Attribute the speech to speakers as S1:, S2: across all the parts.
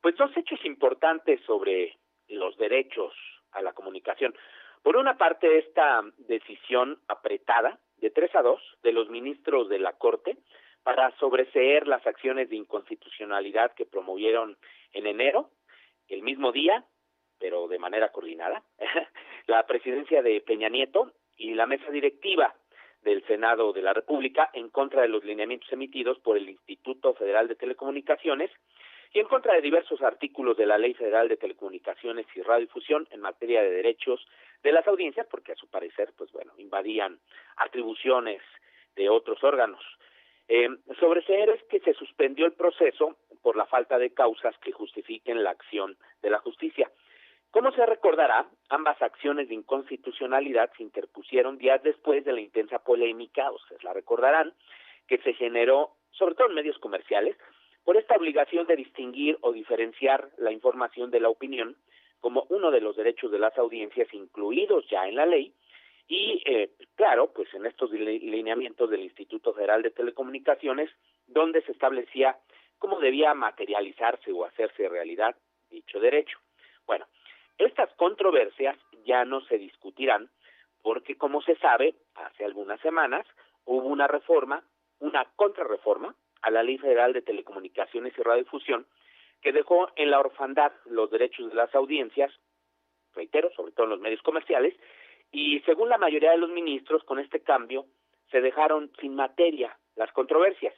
S1: Pues dos hechos importantes sobre los derechos a la comunicación. Por una parte, esta decisión apretada de 3-2 de los ministros de la Corte para sobreseer las acciones de inconstitucionalidad que promovieron en enero, el mismo día, pero de manera coordinada, la presidencia de Peña Nieto y la mesa directiva del Senado de la República en contra de los lineamientos emitidos por el Instituto Federal de Telecomunicaciones y en contra de diversos artículos de la Ley Federal de Telecomunicaciones y Radiodifusión en materia de derechos de las audiencias, porque a su parecer, pues bueno, invadían atribuciones de otros órganos. Sobreseer es que se suspendió el proceso por la falta de causas que justifiquen la acción de la justicia. Como se recordará, ambas acciones de inconstitucionalidad se interpusieron días después de la intensa polémica, ustedes la recordarán, que se generó, sobre todo en medios comerciales, por esta obligación de distinguir o diferenciar la información de la opinión como uno de los derechos de las audiencias incluidos ya en la ley y, claro, pues en estos lineamientos del Instituto Federal de Telecomunicaciones, donde se establecía cómo debía materializarse o hacerse realidad dicho derecho. Bueno, estas controversias ya no se discutirán porque, como se sabe, hace algunas semanas hubo una reforma, una contrarreforma a la Ley Federal de Telecomunicaciones y Radiodifusión que dejó en la orfandad los derechos de las audiencias, reitero, sobre todo en los medios comerciales, y según la mayoría de los ministros, con este cambio se dejaron sin materia las controversias.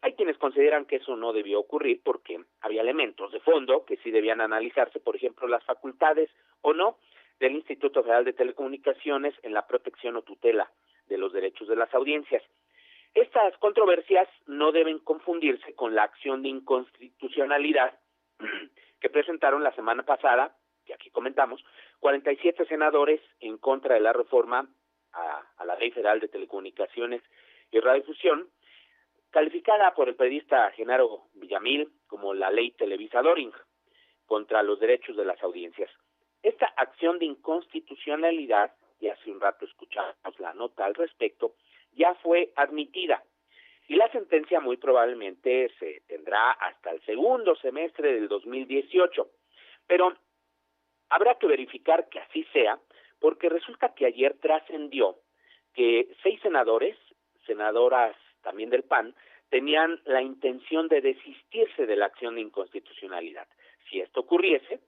S1: Hay quienes consideran que eso no debió ocurrir porque había elementos de fondo que sí debían analizarse, por ejemplo, las facultades o no del Instituto Federal de Telecomunicaciones en la protección o tutela de los derechos de las audiencias. Estas controversias no deben confundirse con la acción de inconstitucionalidad que presentaron la semana pasada, que aquí comentamos, 47 senadores en contra de la reforma a la Ley Federal de Telecomunicaciones y Radiodifusión, calificada por el periodista Genaro Villamil como la Ley Televisa Doring, contra los derechos de las audiencias. Esta acción de inconstitucionalidad, y hace un rato escuchamos la nota al respecto, ya fue admitida y la sentencia muy probablemente se tendrá hasta el segundo semestre del 2018, pero habrá que verificar que así sea, porque resulta que ayer trascendió que 6 senadores, senadoras también del PAN, tenían la intención de desistirse de la acción de inconstitucionalidad. Si esto ocurriese,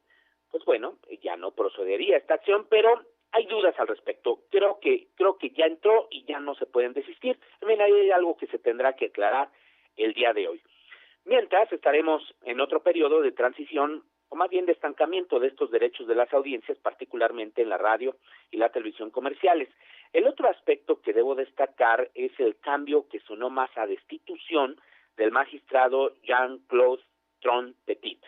S1: pues bueno, ya no procedería esta acción, pero hay dudas al respecto. Creo que ya entró y ya no se pueden desistir. También hay algo que se tendrá que aclarar el día de hoy. Mientras, estaremos en otro periodo de transición, o más bien de estancamiento de estos derechos de las audiencias, particularmente en la radio y la televisión comerciales. El otro aspecto que debo destacar es el cambio que sonó más a destitución del magistrado Jean-Claude Tron-Petit,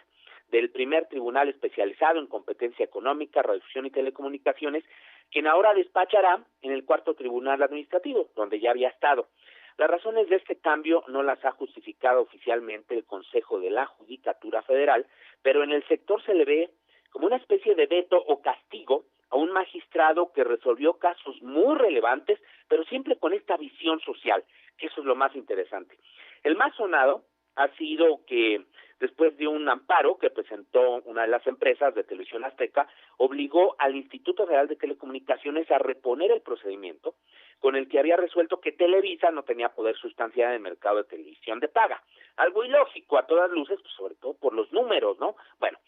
S1: del primer tribunal especializado en competencia económica, radiodifusión y telecomunicaciones, quien ahora despachará en el cuarto tribunal administrativo, donde ya había estado. Las razones de este cambio no las ha justificado oficialmente el Consejo de la Judicatura Federal, pero en el sector se le ve como una especie de veto o castigo a un magistrado que resolvió casos muy relevantes, pero siempre con esta visión social, que eso es lo más interesante. El más sonado ha sido que después de un amparo que presentó una de las empresas de Televisión Azteca, obligó al Instituto Federal de Telecomunicaciones a reponer el procedimiento con el que había resuelto que Televisa no tenía poder sustancial en el mercado de televisión de paga. Algo ilógico a todas luces, pues sobre todo por los números, ¿no? Bueno,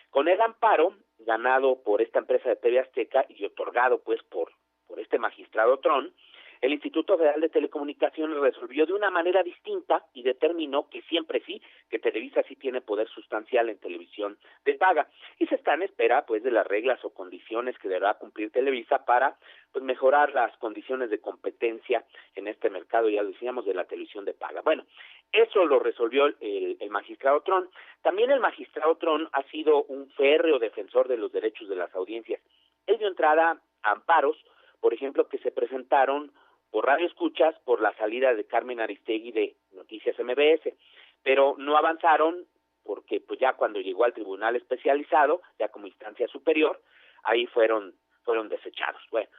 S1: con el amparo ganado por esta empresa de TV Azteca y otorgado pues por este magistrado Tron, el Instituto Federal de Telecomunicaciones resolvió de una manera distinta y determinó que siempre sí, que Televisa sí tiene poder sustancial en televisión de paga. Y se está en espera pues de las reglas o condiciones que deberá cumplir Televisa para pues mejorar las condiciones de competencia en este mercado, ya decíamos, de la televisión de paga. Bueno, eso lo resolvió el magistrado Tron. También el magistrado Tron ha sido un férreo defensor de los derechos de las audiencias. Él dio entrada a amparos, por ejemplo, que se presentaron por Radio Escuchas por la salida de Carmen Aristegui de Noticias MBS, pero no avanzaron porque pues ya cuando llegó al tribunal especializado, ya como instancia superior, ahí fueron desechados. Bueno,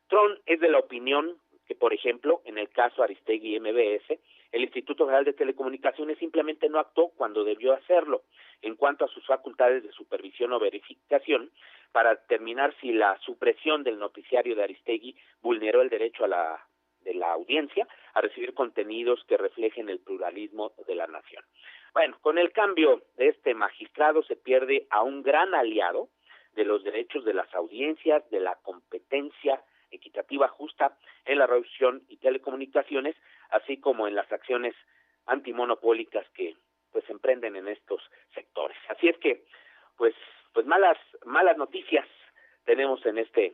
S1: Tron es de la opinión que, por ejemplo, en el caso Aristegui MBS, El Instituto Federal de Telecomunicaciones simplemente no actuó cuando debió hacerlo en cuanto a sus facultades de supervisión o verificación para determinar si la supresión del noticiario de Aristegui vulneró el derecho de la audiencia a recibir contenidos que reflejen el pluralismo de la nación. Bueno, con el cambio de este magistrado se pierde a un gran aliado de los derechos de las audiencias, de la competencia equitativa justa en la radiodifusión y telecomunicaciones, así como en las acciones antimonopólicas que pues emprenden en estos sectores. Así es que pues malas noticias tenemos en este